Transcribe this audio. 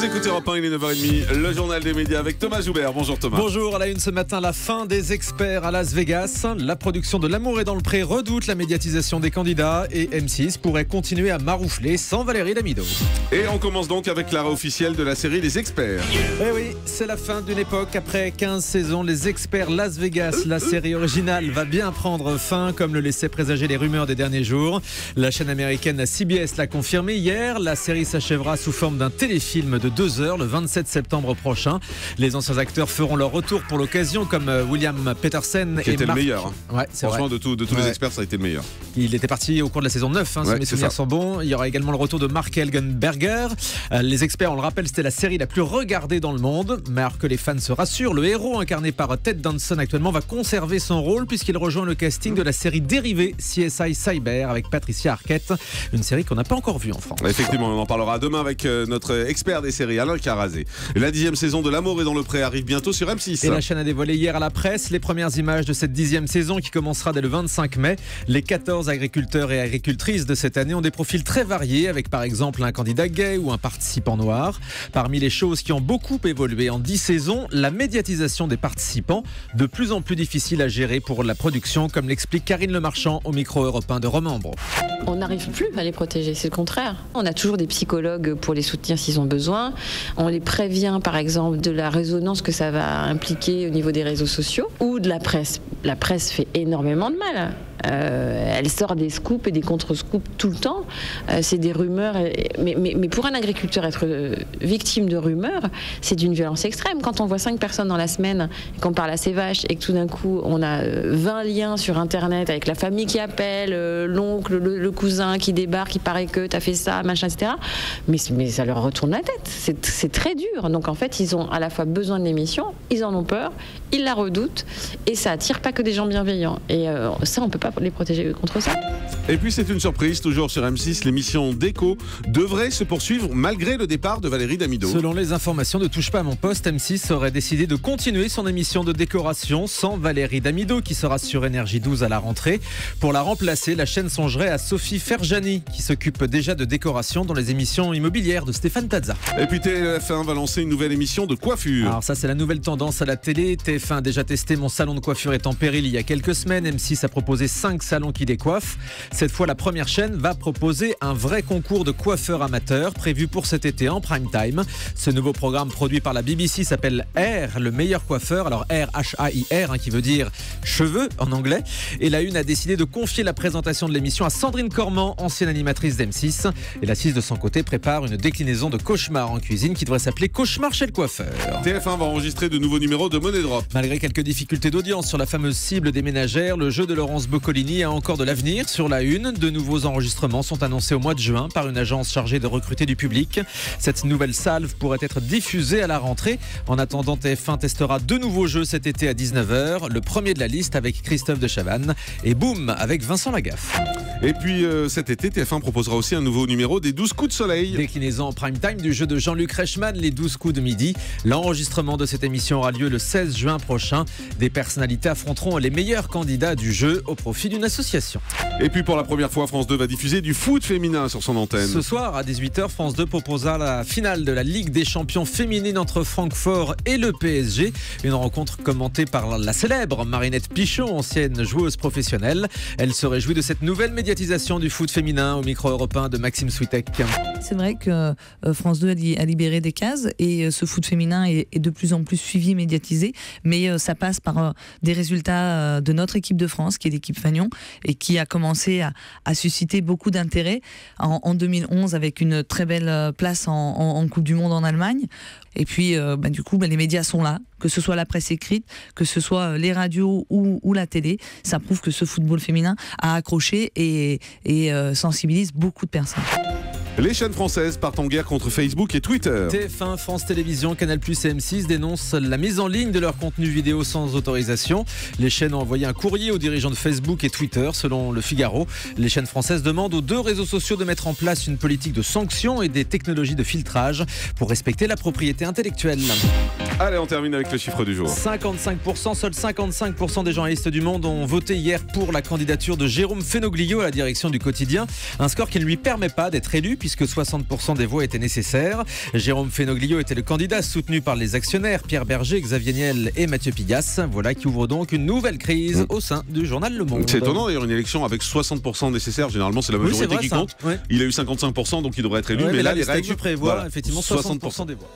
écoutez Europe 1, il est 9h30, le journal des médias avec Thomas Joubert. Bonjour Thomas. Bonjour, à la une ce matin, la fin des experts à Las Vegas. La production de L'amour est dans le pré redoute la médiatisation des candidats et M6 pourrait continuer à maroufler sans Valérie Damido. Et on commence donc avec l'arrêt officiel de la série Les Experts. Eh oui, c'est la fin d'une époque. Après 15 saisons, Les Experts Las Vegas, la série originale, va bien prendre fin, comme le laissaient présager les rumeurs des derniers jours. La chaîne américaine CBS l'a confirmé hier. La série s'achèvera sous forme d'un téléfilm de 2 heures le 27 septembre prochain. Les anciens acteurs feront leur retour pour l'occasion, comme William Petersen qui était le meilleur. Ouais, c'est franchement, vrai. de tous les experts, ça a été le meilleur. Il était parti au cours de la saison 9, si mes souvenirs sont bons. Il y aura également le retour de Mark Helgenberger. Les Experts, on le rappelle, c'était la série la plus regardée dans le monde. Mais alors que les fans se rassurent, le héros incarné par Ted Danson actuellement va conserver son rôle puisqu'il rejoint le casting de la série dérivée CSI Cyber avec Patricia Arquette. Une série qu'on n'a pas encore vue en France. Effectivement, on en parlera demain avec notre expert des séries, Alain Carazé. La 10e saison de L'amour est dans le pré arrive bientôt sur M6. Et la chaîne a dévoilé hier à la presse les premières images de cette 10e saison qui commencera dès le 25 mai. Les 14 agriculteurs et agricultrices de cette année ont des profils très variés, avec par exemple un candidat gay ou un participant noir. Parmi les choses qui ont beaucoup évolué en 10 saisons, la médiatisation des participants, de plus en plus difficile à gérer pour la production, comme l'explique Karine Lemarchand au micro européen de Romembre. On n'arrive plus à les protéger, c'est le contraire. On a toujours des psychologues pour les soutenir s'ils ont besoin. On les prévient par exemple de la résonance que ça va impliquer au niveau des réseaux sociaux ou de la presse. La presse fait énormément de mal. Elle sort des scoops et des contre-scoops tout le temps. C'est des rumeurs. Mais pour un agriculteur, être victime de rumeurs, c'est d'une violence extrême. Quand on voit 5 personnes dans la semaine, qu'on parle à ses vaches et que tout d'un coup, on a 20 liens sur Internet avec la famille qui appelle, l'oncle, le cousin qui débarque, qui paraît que t'as fait ça, machin, etc. Mais ça leur retourne la tête. C'est très dur. Donc en fait, ils ont à la fois besoin de l'émission, ils en ont peur, ils la redoutent et ça attire pas que des gens bienveillants. Et ça, on peut pas les protéger contre ça. Et puis c'est une surprise, toujours sur M6, l'émission Déco devrait se poursuivre malgré le départ de Valérie Damido. Selon les informations de Touche pas à mon poste, M6 aurait décidé de continuer son émission de décoration sans Valérie Damido qui sera sur Énergie 12 à la rentrée. Pour la remplacer, la chaîne songerait à Sophie Ferjani qui s'occupe déjà de décoration dans les émissions immobilières de Stéphane Plaza. Et puis TF1 va lancer une nouvelle émission de coiffure. Alors ça, c'est la nouvelle tendance à la télé. TF1 a déjà testé Mon salon de coiffure est en péril il y a quelques semaines. M6 a proposé 5 salons qui décoiffent. Cette fois, la première chaîne va proposer un vrai concours de coiffeurs amateurs prévu pour cet été en prime time. Ce nouveau programme produit par la BBC s'appelle Hair, le meilleur coiffeur. Alors Hair, H-A-I-R, qui veut dire cheveux en anglais. Et la Une a décidé de confier la présentation de l'émission à Sandrine Cormand, ancienne animatrice d'M6. Et la 6 de son côté prépare une déclinaison de Cauchemar en cuisine qui devrait s'appeler Cauchemar chez le coiffeur. TF1 va enregistrer de nouveaux numéros de Money Drop. Malgré quelques difficultés d'audience sur la fameuse cible des ménagères, le jeu de Laurence Boccolini a encore de l'avenir sur la Une. De nouveaux enregistrements sont annoncés au mois de juin par une agence chargée de recruter du public. Cette nouvelle salve pourrait être diffusée à la rentrée. En attendant, TF1 testera 2 nouveaux jeux cet été à 19h. Le premier de la liste avec Christophe de Chavannes et Boom avec Vincent Lagaffe. Et puis cet été, TF1 proposera aussi un nouveau numéro des 12 coups de soleil. Déclinaison en prime time du jeu de Jean-Luc Reichmann, les 12 coups de midi. L'enregistrement de cette émission aura lieu le 16 juin prochain. Des personnalités affronteront les meilleurs candidats du jeu au profit d'une association. Et puis pour la première fois, France 2 va diffuser du foot féminin sur son antenne. Ce soir à 18h, France 2 proposera la finale de la Ligue des champions féminine entre Francfort et le PSG. Une rencontre commentée par la célèbre Marinette Pichon, ancienne joueuse professionnelle. Elle se réjouit de cette nouvelle médiatisation du foot féminin au micro européen de Maxime Switek. C'est vrai que France 2 a libéré des cases et ce foot féminin est de plus en plus suivi, médiatisé, mais ça passe par des résultats de notre équipe de France, qui est l'équipe Fagnon, et qui a commencé à susciter beaucoup d'intérêt en 2011 avec une très belle place en Coupe du Monde en Allemagne. Et puis, du coup, les médias sont là, que ce soit la presse écrite, que ce soit les radios ou la télé. Ça prouve que ce football féminin a accroché et sensibilise beaucoup de personnes. Les chaînes françaises partent en guerre contre Facebook et Twitter. TF1, France Télévisions, Canal+, et M6 dénoncent la mise en ligne de leur contenu vidéo sans autorisation. Les chaînes ont envoyé un courrier aux dirigeants de Facebook et Twitter, selon Le Figaro. Les chaînes françaises demandent aux 2 réseaux sociaux de mettre en place une politique de sanctions et des technologies de filtrage pour respecter la propriété intellectuelle. Allez, on termine avec le chiffre du jour. 55%, seuls 55% des journalistes du monde ont voté hier pour la candidature de Jérôme Fenoglio à la direction du quotidien. Un score qui ne lui permet pas d'être élu puisque 60% des voix étaient nécessaires. Jérôme Fenoglio était le candidat soutenu par les actionnaires Pierre Berger, Xavier Niel et Mathieu Pigasse. Voilà qui ouvre donc une nouvelle crise au sein du journal Le Monde. C'est étonnant d'ailleurs, une élection avec 60% nécessaire, généralement c'est la majorité qui compte. Ouais. Il a eu 55%, donc il devrait être élu, mais là les règles prévoient effectivement 60% des voix.